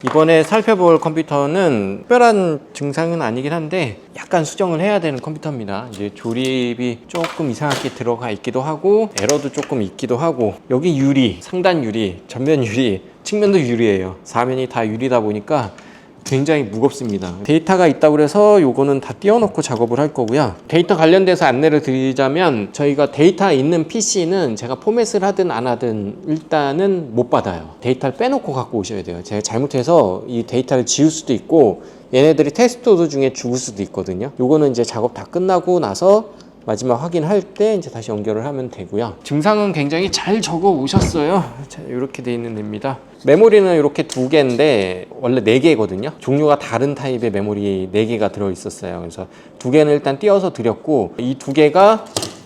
이번에 살펴볼 컴퓨터는 특별한 증상은 아니긴 한데 약간 수정을 해야 되는 컴퓨터입니다. 이제 조립이 조금 이상하게 들어가 있기도 하고 에러도 조금 있기도 하고, 여기 유리, 상단 유리, 전면 유리, 측면도 유리예요. 사면이 다 유리다 보니까 굉장히 무겁습니다. 데이터가 있다고 해서 요거는 다 띄워놓고 작업을 할 거고요. 데이터 관련돼서 안내를 드리자면, 저희가 데이터 있는 PC는 제가 포맷을 하든 안 하든 일단은 못 받아요. 데이터를 빼놓고 갖고 오셔야 돼요. 제가 잘못해서 이 데이터를 지울 수도 있고, 얘네들이 테스트 도중에 죽을 수도 있거든요. 요거는 이제 작업 다 끝나고 나서 마지막 확인할 때 이제 다시 연결을 하면 되고요. 증상은 굉장히 잘 적어 오셨어요. 자, 이렇게 돼 있는 데입니다. 메모리는 이렇게 두 개인데 원래 네 개거든요. 종류가 다른 타입의 메모리 네 개가 들어 있었어요. 그래서 두 개는 일단 띄워서 드렸고, 이 두 개가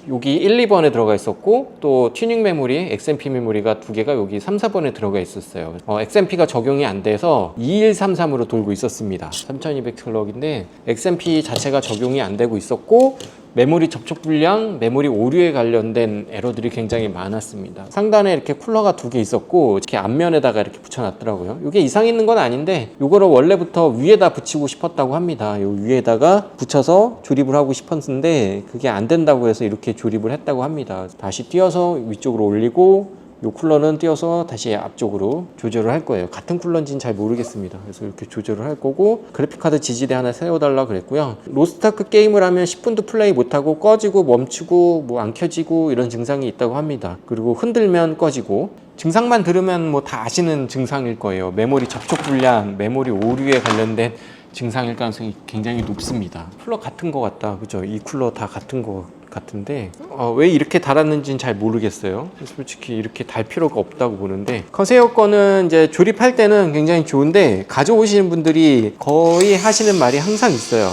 여기 1, 2번에 들어가 있었고, 또 튜닝 메모리, XMP 메모리가 두 개가 여기 3, 4번에 들어가 있었어요. XMP가 적용이 안 돼서 2133으로 돌고 있었습니다. 3200 클럭인데 XMP 자체가 적용이 안 되고 있었고, 메모리 접촉 불량, 메모리 오류에 관련된 에러들이 굉장히 많았습니다. 상단에 이렇게 쿨러가 두 개 있었고, 이렇게 앞면에다가 이렇게 붙여놨더라고요. 이게 이상 있는 건 아닌데, 이거를 원래부터 위에다 붙이고 싶었다고 합니다. 요 위에다가 붙여서 조립을 하고 싶었는데 그게 안 된다고 해서 이렇게 조립을 했다고 합니다. 다시 띄어서 위쪽으로 올리고, 이 쿨러는 띄어서 다시 앞쪽으로 조절을 할 거예요. 같은 쿨러인지는 잘 모르겠습니다. 그래서 이렇게 조절을 할 거고, 그래픽카드 지지대 하나 세워달라 그랬고요. 로스트아크 게임을 하면 10분도 플레이 못하고 꺼지고 멈추고 뭐 안 켜지고 이런 증상이 있다고 합니다. 그리고 흔들면 꺼지고, 증상만 들으면 뭐 다 아시는 증상일 거예요. 메모리 접촉 불량, 메모리 오류에 관련된 증상일 가능성이 굉장히 높습니다. 쿨러 같은 거 같다, 그죠? 이 쿨러 다 같은 거 같은데 왜 이렇게 달았는지는 잘 모르겠어요. 솔직히 이렇게 달 필요가 없다고 보는데, 커세어 거는 이제 조립할 때는 굉장히 좋은데 가져오시는 분들이 거의 하시는 말이 항상 있어요.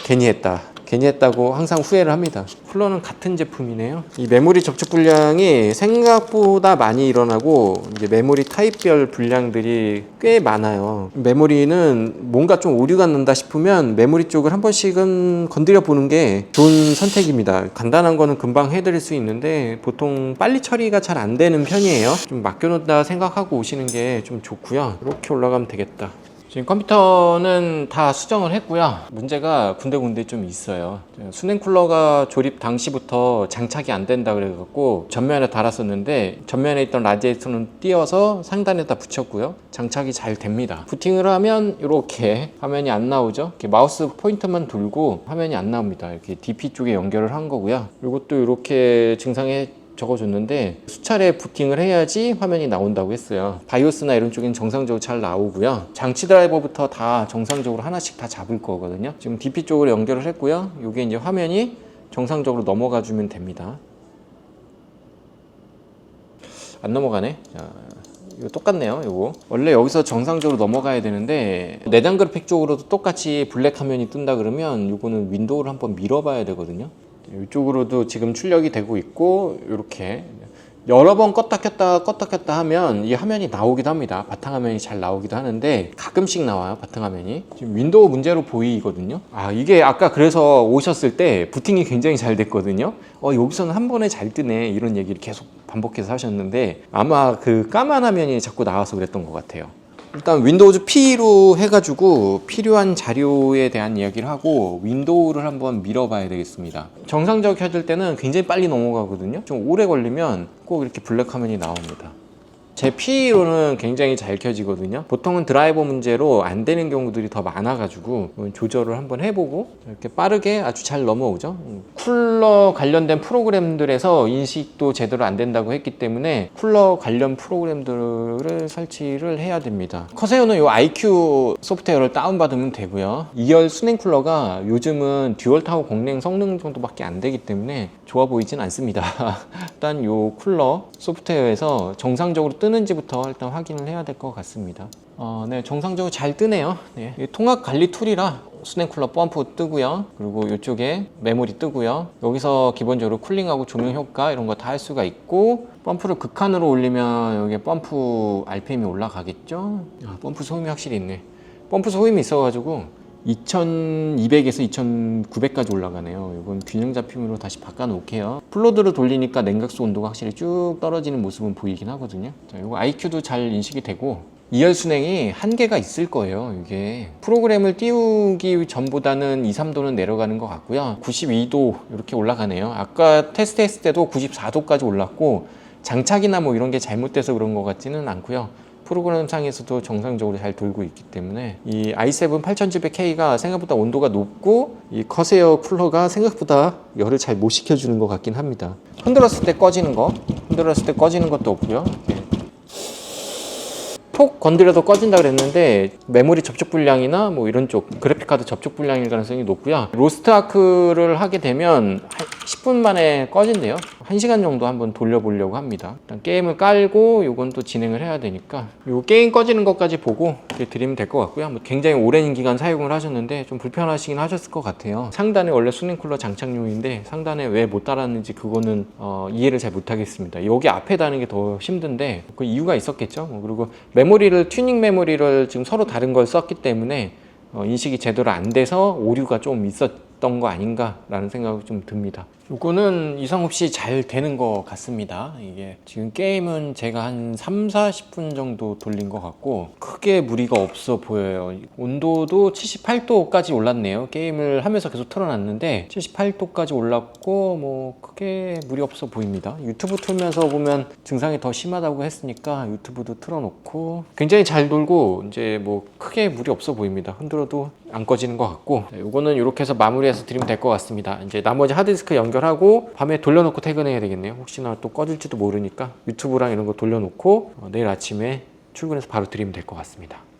괜히 했다고 항상 후회를 합니다. 쿨러는 같은 제품이네요. 이 메모리 접촉 불량이 생각보다 많이 일어나고, 이제 메모리 타입별 불량들이 꽤 많아요. 메모리는 뭔가 좀 오류가 난다 싶으면 메모리 쪽을 한 번씩은 건드려 보는 게 좋은 선택입니다. 간단한 거는 금방 해드릴 수 있는데 보통 빨리 처리가 잘 안 되는 편이에요. 좀 맡겨놓다 생각하고 오시는 게 좀 좋고요. 이렇게 올라가면 되겠다. 지금 컴퓨터는 다 수정을 했고요. 문제가 군데군데 좀 있어요. 수냉 쿨러가 조립 당시부터 장착이 안 된다 그래갖고 전면에 달았었는데, 전면에 있던 라디에이터는 띄어서 상단에다 붙였고요. 장착이 잘 됩니다. 부팅을 하면 이렇게 화면이 안 나오죠. 이렇게 마우스 포인터만 돌고 화면이 안 나옵니다. 이렇게 DP 쪽에 연결을 한 거고요. 이것도 이렇게 증상에 적어줬는데 수차례 부팅을 해야지 화면이 나온다고 했어요. 바이오스나 이런 쪽엔 정상적으로 잘 나오고요. 장치 드라이버부터 다 정상적으로 하나씩 다 잡을 거거든요. 지금 DP 쪽으로 연결을 했고요. 이게 이제 화면이 정상적으로 넘어가 주면 됩니다. 안 넘어가네. 자, 이거 똑같네요. 이거 원래 여기서 정상적으로 넘어가야 되는데, 내장 그래픽 쪽으로도 똑같이 블랙 화면이 뜬다 그러면 이거는 윈도우를 한번 밀어봐야 되거든요. 이쪽으로도 지금 출력이 되고 있고, 이렇게 여러 번 껐다 켰다 하면 이 화면이 나오기도 합니다. 바탕화면이 잘 나오기도 하는데 가끔씩 나와요. 바탕화면이 지금 윈도우 문제로 보이거든요. 이게 아까 그래서 오셨을 때 부팅이 굉장히 잘 됐거든요. 여기서는 한 번에 잘 뜨네, 이런 얘기를 계속 반복해서 하셨는데, 아마 그 까만 화면이 자꾸 나와서 그랬던 것 같아요. 일단 윈도우즈 P로 해가지고 필요한 자료에 대한 이야기를 하고 윈도우를 한번 밀어봐야 되겠습니다. 정상적으로 켜질 때는 굉장히 빨리 넘어가거든요. 좀 오래 걸리면 꼭 이렇게 블랙 화면이 나옵니다. 제 P로는 굉장히 잘 켜지거든요. 보통은 드라이버 문제로 안 되는 경우들이 더 많아가지고 조절을 한번 해보고, 이렇게 빠르게 아주 잘 넘어오죠. 쿨러 관련된 프로그램들에서 인식도 제대로 안 된다고 했기 때문에 쿨러 관련 프로그램들을 설치를 해야 됩니다. 커세어는 이 IQ 소프트웨어를 다운받으면 되고요. 2열 수냉 쿨러가 요즘은 듀얼 타워 공랭 성능 정도밖에 안 되기 때문에 좋아 보이진 않습니다. 일단 이 쿨러 소프트웨어에서 정상적으로 뜨는지부터 일단 확인을 해야 될 것 같습니다. 네, 정상적으로 잘 뜨네요. 네. 통합 관리 툴이라 수냉 쿨러 펌프 뜨고요. 그리고 이쪽에 메모리 뜨고요. 여기서 기본적으로 쿨링하고 조명 효과 이런 거 다 할 수가 있고, 펌프를 극한으로 올리면 여기 펌프 RPM이 올라가겠죠. 펌프 소음이 확실히 있네. 펌프 소음이 있어가지고 2200에서 2900까지 올라가네요. 이건 균형 잡힘으로 다시 바꿔 놓을게요. 플로드를 돌리니까 냉각수 온도가 확실히 쭉 떨어지는 모습은 보이긴 하거든요. 자, 이거 IQ도 잘 인식이 되고, 2열 순행이 한계가 있을 거예요. 이게 프로그램을 띄우기 전보다는 2, 3도는 내려가는 것 같고요. 92도 이렇게 올라가네요. 아까 테스트했을 때도 94도까지 올랐고 장착이나 뭐 이런 게 잘못돼서 그런 것 같지는 않고요. 프로그램상에서도 정상적으로 잘 돌고 있기 때문에 이 i7 8700K가 생각보다 온도가 높고 이 커세어 쿨러가 생각보다 열을 잘 못 식혀주는 것 같긴 합니다. 흔들었을 때 꺼지는 것도 없고요. 톡 건드려도 꺼진다 그랬는데 메모리 접촉 불량이나 뭐 이런 쪽 그래픽카드 접촉 불량일 가능성이 높고요. 로스트 아크를 하게 되면 10분 만에 꺼진대요. 1시간 정도 한번 돌려보려고 합니다. 일단 게임을 깔고 요건 또 진행을 해야 되니까 요 게임 꺼지는 것까지 보고 드리면 될 것 같고요. 뭐 굉장히 오랜 기간 사용을 하셨는데 좀 불편하시긴 하셨을 것 같아요. 상단에 원래 수냉 쿨러 장착용인데 상단에 왜 못 달았는지 그거는 이해를 잘 못하겠습니다. 여기 앞에 다는 게 더 힘든데 그 이유가 있었겠죠. 그리고 메모리를 튜닝 메모리를 지금 서로 다른 걸 썼기 때문에 인식이 제대로 안 돼서 오류가 좀 있었던 거 아닌가라는 생각이 좀 듭니다. 요거는 이상 없이 잘 되는 것 같습니다. 이게 지금 게임은 제가 한 3, 40분 정도 돌린 것 같고 크게 무리가 없어 보여요. 온도도 78도까지 올랐네요. 게임을 하면서 계속 틀어놨는데 78도까지 올랐고 뭐 크게 무리 없어 보입니다. 유튜브 틀면서 보면 증상이 더 심하다고 했으니까 유튜브도 틀어놓고 굉장히 잘 돌고 이제 뭐 크게 무리 없어 보입니다. 흔들어도 안 꺼지는 것 같고 요거는 이렇게 해서 마무리해서 드리면 될 것 같습니다. 이제 나머지 하드디스크 연결하고 밤에 돌려놓고 퇴근해야 되겠네요. 혹시나 또 꺼질지도 모르니까 유튜브랑 이런 거 돌려놓고 내일 아침에 출근해서 바로 드리면 될 것 같습니다.